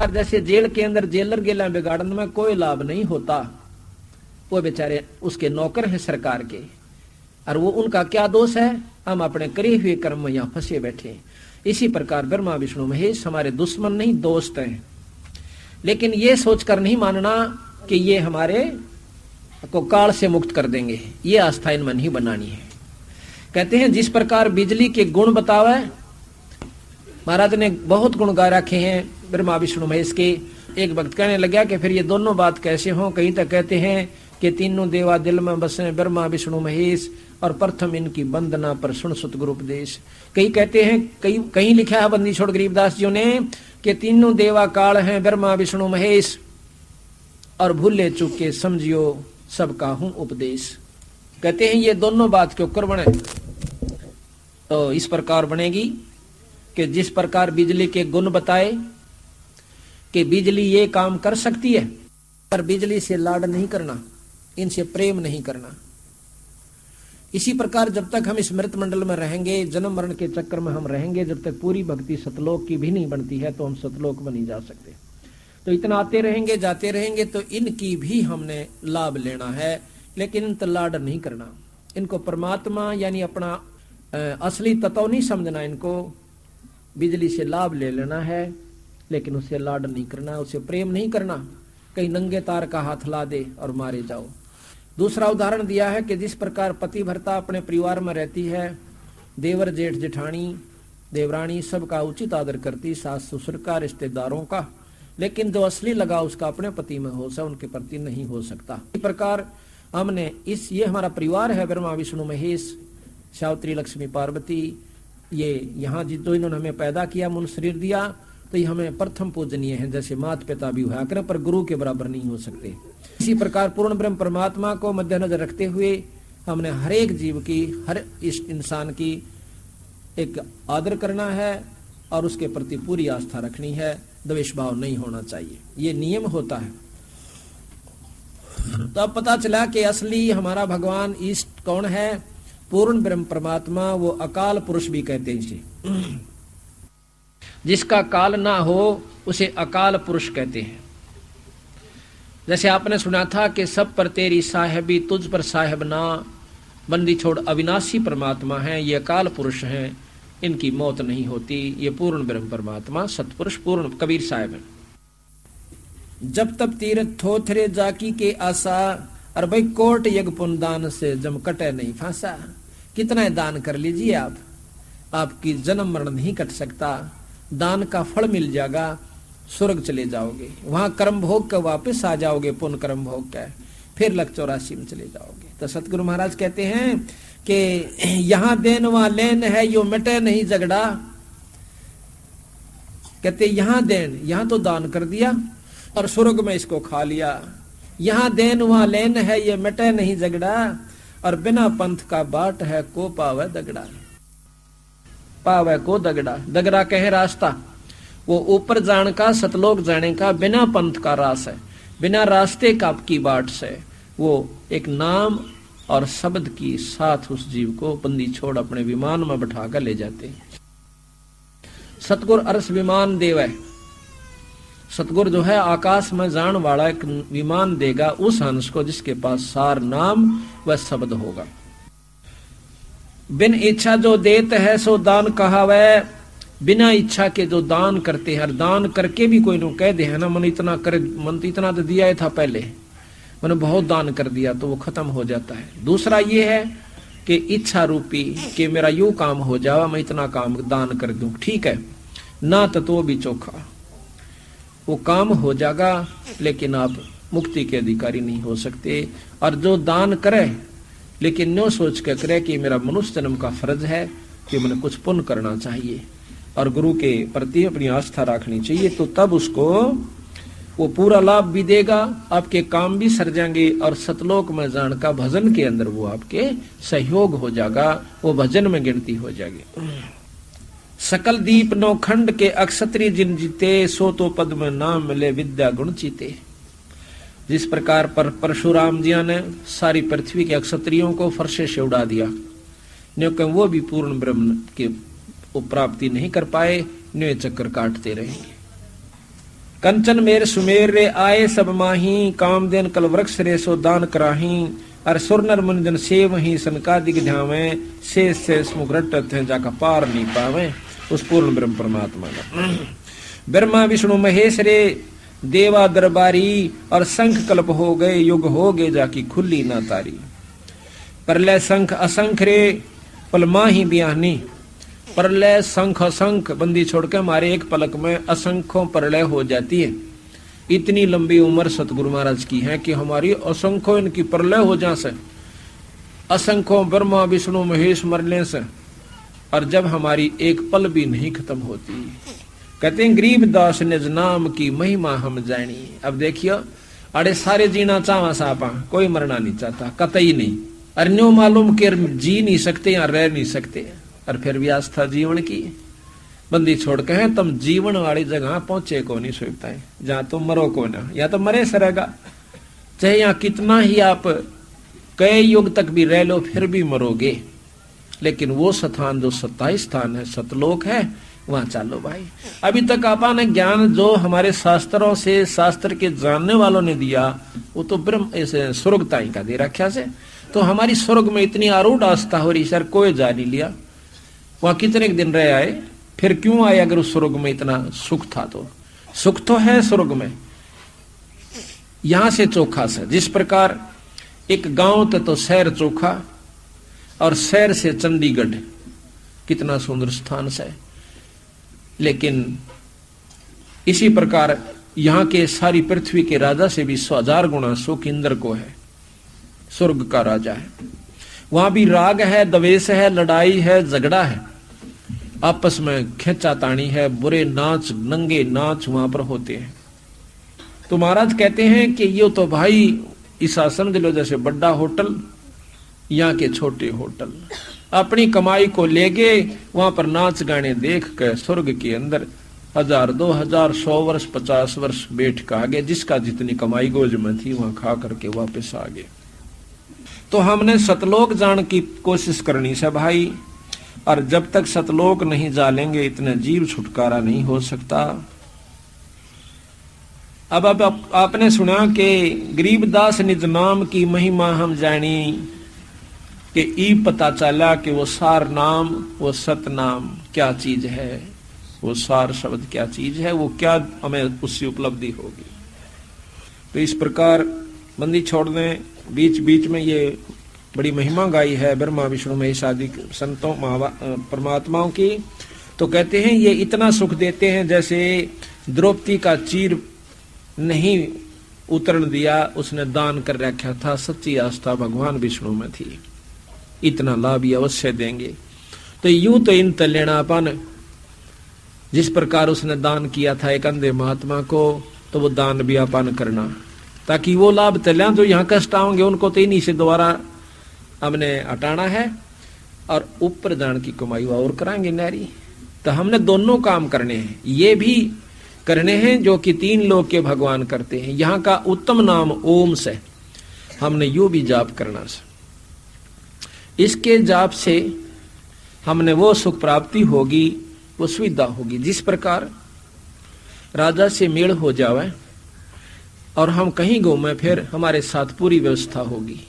जैसे जेल के अंदर जेलर गेला बिगाड़ने में कोई लाभ नहीं होता, वो बेचारे उसके नौकर हैं सरकार के, और वो उनका क्या दोष है, हम अपने करे हुए कर्म में यहाँ फंसे बैठे। इसी प्रकार ब्रह्मा विष्णु महेश हमारे दुश्मन नहीं दोस्त हैं, लेकिन ये सोचकर नहीं मानना कि ये हमारे को काल से मुक्त कर देंगे, ये आस्था इनमें नहीं बनानी है। कहते हैं जिस प्रकार बिजली के गुण बतावे, महाराज ने बहुत गुण गा रखे हैं ब्रह्मा विष्णु महेश के। एक भक्त कहने लगा कि फिर ये दोनों बात कैसे हों। कहीं तक कहते हैं कि तीनों देवा दिल में बसे ब्रह्मा विष्णु महेश, और प्रथम इनकी वंदना पर सुन सतगुरु उपदेश। कई कहते हैं, कहीं लिखा है बंदी छोड़ गरीबदास जी ने कि तीनों देवा काल हैं ब्रह्मा विष्णु महेश, और भूले चूके समझियो सबका हूं उपदेश। कहते हैं ये दोनों बात के ऊपर बने, तो इस प्रकार बनेगी कि जिस प्रकार बिजली के गुण बताए कि बिजली ये काम कर सकती है, पर बिजली से लाड नहीं करना, इनसे प्रेम नहीं करना। इसी प्रकार जब तक हम इस मृत मंडल में रहेंगे, जन्म मरण के चक्कर में हम रहेंगे, जब तक पूरी भक्ति सतलोक की भी नहीं बनती है, तो हम सतलोक में नहीं जा सकते। तो इतना आते रहेंगे जाते रहेंगे, तो इनकी भी हमने लाभ लेना है, लेकिन इन लाड नहीं करना। इनको परमात्मा यानी अपना असली तत्व नहीं समझना, इनको बिजली से लाभ ले लेना है, लेकिन उसे लाड नहीं करना, उसे प्रेम नहीं करना। कहीं नंगे तार का हाथ ला दे और मारे जाओ। दूसरा उदाहरण दिया है कि जिस प्रकार पति भर्ता अपने परिवार में रहती है, देवर जेठ जेठानी देवरानी सबका उचित आदर करती, सास ससुर का रिश्तेदारों का, लेकिन जो असली लगाव उसका अपने पति में हो सा उनके प्रति नहीं हो सकता। इस प्रकार हमने ये हमारा परिवार है ब्रह्मा विष्णु महेश सावित्री लक्ष्मी पार्वती, ये यहाँ जो इन्होंने हमें पैदा किया, मन शरीर दिया, तो ये हमें प्रथम पूजनीय है। जैसे माता पिता भी हुआ करें, पर गुरु के बराबर नहीं हो सकते। इसी प्रकार पूर्ण ब्रह्म परमात्मा को मद्देनजर रखते हुए हमने हर एक जीव की, हर इस इंसान की एक आदर करना है और उसके प्रति पूरी आस्था रखनी है, द्वेष भाव नहीं होना चाहिए, ये नियम होता है। तो अब पता चला कि असली हमारा भगवान ईष्ट कौन है, पूर्ण ब्रह्म परमात्मा, वो अकाल पुरुष भी कहते हैं इसे। जिसका काल ना हो उसे अकाल पुरुष कहते हैं। जैसे आपने सुना था कि सब पर तेरी साहेबी तुझ पर साहेब ना, बंदी छोड़ अविनाशी परमात्मा है, ये अकाल पुरुष हैं, इनकी मौत नहीं होती, ये पूर्ण ब्रह्म परमात्मा सतपुरुष पूर्ण कबीर साहब हैं। जब तब तीरथ थोथरे जाकी के आशा, और भाई कोट यज्ञ पुण्य दान से जम कटे नहीं फांसा। कितना दान कर लीजिए आप, आपकी जन्म मरण नहीं कट सकता, दान का फल मिल जाएगा, स्वर्ग चले जाओगे, वहां कर्म भोग के वापस आ जाओगे, पुण्य कर्म भोग के फिर लक 84 में चले जाओगे। तो सतगुरु महाराज कहते हैं कि यहां देन वहां लेन है, यो मिटे नहीं झगड़ा। कहते यहां देन, यहां तो दान कर दिया और स्वर्ग में इसको खा लिया। यहां देन वहां लेन है, ये मिटे नहीं झगड़ा, और बिना पंथ का बाट है को पावे दगड़ा। पावे को दगड़ा, दगड़ा कहे रास्ता, वो ऊपर जाने का, सतलोक जाने का बिना पंथ का रास है, बिना रास्ते का की बाट से वो एक नाम और शब्द की साथ उस जीव को बंदी छोड़ अपने विमान में बैठा कर ले जाते हैं। सतगुर अरस विमान देव है, सतगुर जो है आकाश में जान वाला एक विमान देगा उस हंस को जिसके पास सार नाम व शब्द होगा। बिन इच्छा जो देत है सो दान कहावे, बिना इच्छा के जो दान करते हैं, दान करके भी कोई नो कह दे है ना, मन इतना करे, मन तो इतना तो दिया था पहले, मैंने बहुत दान कर दिया, तो वो खत्म हो जाता है। दूसरा ये है कि इच्छा रूपी कि मेरा यूं काम हो जावा, मैं इतना काम दान कर दूं, ठीक है ना, तो भी चोखा वो काम हो जाएगा, लेकिन आप मुक्ति के अधिकारी नहीं हो सकते। और जो दान करे लेकिन न्यो सोच कर करे कि मेरा मनुष्य जन्म का फर्ज है कि मैंने कुछ पुण्य करना चाहिए और गुरु के प्रति अपनी आस्था रखनी चाहिए, तो तब उसको वो पूरा लाभ भी देगा, आपके काम भी सर जाएंगे, और सतलोक में जान का भजन के अंदर वो आपके सहयोग हो जाएगा, वो भजन में गिनती हो जाएगी। सकल दीप नौखंड के अक्षत्री जिन जीते, सो तो पद में नाम मिले विद्या गुण चीते। जिस प्रकार पर परशुराम जी ने सारी पृथ्वी के अक्षत्रियों को फरसे से उड़ा दिया, क्योंकि वो भी पूर्ण ब्रह्म के प्राप्ति नहीं कर पाए, न्यू चक्कर काटते रहेंगे। कंचन मेर सुमेर रे आए सब माही, कामदेन कल वृक्ष रे सो दान कराही, और सुर नर मुनिजन से वही सनकादिक ध्यावे, से मुख रटत है जाका पार नहीं पावे। उस पूर्ण ब्रह्म परमात्मा का ब्रह्मा विष्णु महेश रे देवा दरबारी, और शंख कल्प हो गए युग हो गए जाकी खुली ना तारी। परलय शंख असंख रे पलमा ही बियानी, परलय शंख असंख बंदी छोड़ के हमारे एक पलक में असंख्यों परलय हो जाती है। इतनी लंबी उम्र सतगुरु महाराज की है कि हमारी असंख्यों इनकी परलय हो जा से, असंख्यों ब्रह्मा विष्णु महेश मरने से, और जब हमारी एक पल भी नहीं खत्म होती। कहते हैं गरीबदास निज नाम की महिमा हम जानी। अब देखियो अरे सारे जीना चावा सापा, कोई मरना नहीं चाहता कतई नहीं, अन्यों मालूम के जी नहीं सकते या रह नहीं सकते, और फिर भी आस्था जीवन की बंदी छोड़ के हैं तुम जीवन वाली जगह पहुंचे को नहीं सोचता है, जहां तुम मरो को ना, या तो मरे सरेगा, चाहे यहाँ कितना ही आप कई युग तक भी रह लो फिर भी मरोगे, लेकिन वो स्थान जो सत्ताई स्थान है, सतलोक है, वहां चालो भाई। अभी तक आपा ने ज्ञान जो हमारे शास्त्रों से शास्त्र के जानने वालों ने दिया वो तो ब्रह्म ऐसे स्वर्ग ताई का दे रखा से, तो हमारी स्वर्ग में इतनी आरूढ़ आस्था हो रही सर, कोई जा नहीं लिया, वहां कितने दिन रह आए, फिर क्यों आए अगर उस स्वर्ग में इतना सुख था, तो सुख तो है स्वर्ग में, यहां से चोखा से। जिस प्रकार एक गांव तो शहर चोखा, और शहर से चंडीगढ़ कितना सुंदर स्थान से, लेकिन इसी प्रकार यहां के सारी पृथ्वी के राजा से भी 100,000 गुना सुख इंद्र को है, स्वर्ग का राजा है। वहां भी राग है, द्वेष है, लड़ाई है, झगड़ा है, आपस में खींचातानी है, बुरे नाच नंगे नाच वहां पर होते हैं। तो महाराज कहते हैं कि ये तो भाई ऐसा समझ लो जैसे बड़ा होटल, यहाँ के छोटे होटल, अपनी कमाई को ले गए वहां पर नाच गाने देख कर स्वर्ग के अंदर 1000 2000 100 वर्ष 50 वर्ष बैठ के आ गए, जिसका जितनी कमाई गोज में थी वहां खा करके वापस आ गए। तो हमने सतलोक जान की कोशिश करनी से भाई, और जब तक सतलोक नहीं जालेंगे इतने जीव छुटकारा नहीं हो सकता। अब आपने सुना कि गरीबदास निज नाम की महिमा हम जानी, कि ई पता चला कि वो सार नाम, वो सत नाम क्या चीज है, वो सार शब्द क्या चीज है, वो क्या हमें उससे उपलब्धि होगी। तो इस प्रकार बंदी छोड़ने बीच बीच में ये बड़ी महिमा गाई है ब्रह्मा विष्णु महेश आदि संतों परमात्माओं की। तो कहते हैं ये इतना सुख देते हैं जैसे द्रौपदी का चीर नहीं उतरन दिया, उसने दान कर रखा था, सच्ची आस्था भगवान विष्णु में थी, इतना लाभ ये अवश्य देंगे। तो यूं तो इन तलेणापन जिस प्रकार उसने दान किया था एक अंधे महात्मा को, तो वो दान भी अपन करना, ताकि वो लाभ तल्या जो यहाँ कष्ट आओगे उनको तो इन्हीं से दोबारा हमने हटाना है, और ऊपर जान की कमाई और कराएंगे नारी। तो हमने दोनों काम करने हैं, ये भी करने हैं जो कि 3 लोग के भगवान करते हैं। यहाँ का उत्तम नाम ओम से हमने यू भी जाप करना से, इसके जाप से हमने वो सुख प्राप्ति होगी, वो सुविधा होगी। जिस प्रकार राजा से मेल हो जावे और हम कहीं घूमे फिर हमारे साथ पूरी व्यवस्था होगी,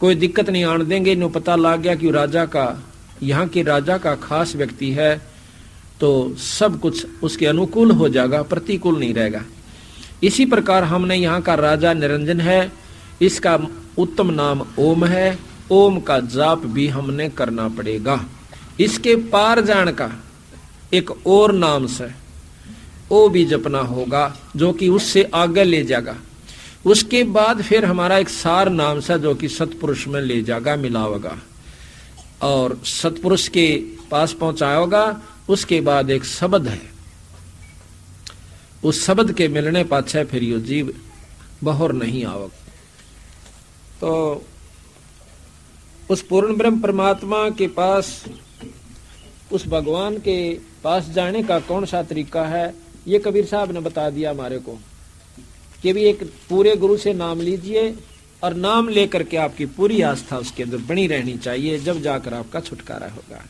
कोई दिक्कत नहीं आने देंगे। नो पता लग गया कि राजा का, यहाँ के राजा का खास व्यक्ति है, तो सब कुछ उसके अनुकूल हो जाएगा, प्रतिकूल नहीं रहेगा। इसी प्रकार हमने यहाँ का राजा निरंजन है, इसका उत्तम नाम ओम है, ओम का जाप भी हमने करना पड़ेगा। इसके पार जान का एक और नाम से ओ भी जपना होगा, जो कि उससे आगे ले जाएगा। उसके बाद फिर हमारा एक सार नाम से जो कि सतपुरुष में ले जाएगा, मिलावेगा और सतपुरुष के पास पहुंचाएगा। उसके बाद एक शब्द है, उस शब्द के मिलने पाछे फिर यो जीव बहोर नहीं आवक। तो उस पूर्ण ब्रह्म परमात्मा के पास, उस भगवान के पास जाने का कौन सा तरीका है, ये कबीर साहब ने बता दिया हमारे को कि भी एक पूरे गुरु से नाम लीजिए, और नाम लेकर के आपकी पूरी आस्था उसके अंदर बनी रहनी चाहिए, जब जाकर आपका छुटकारा होगा।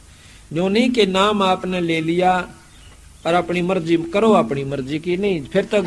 जो नहीं कि नाम आपने ले लिया और अपनी मर्जी करो, अपनी मर्जी की नहीं फिर तो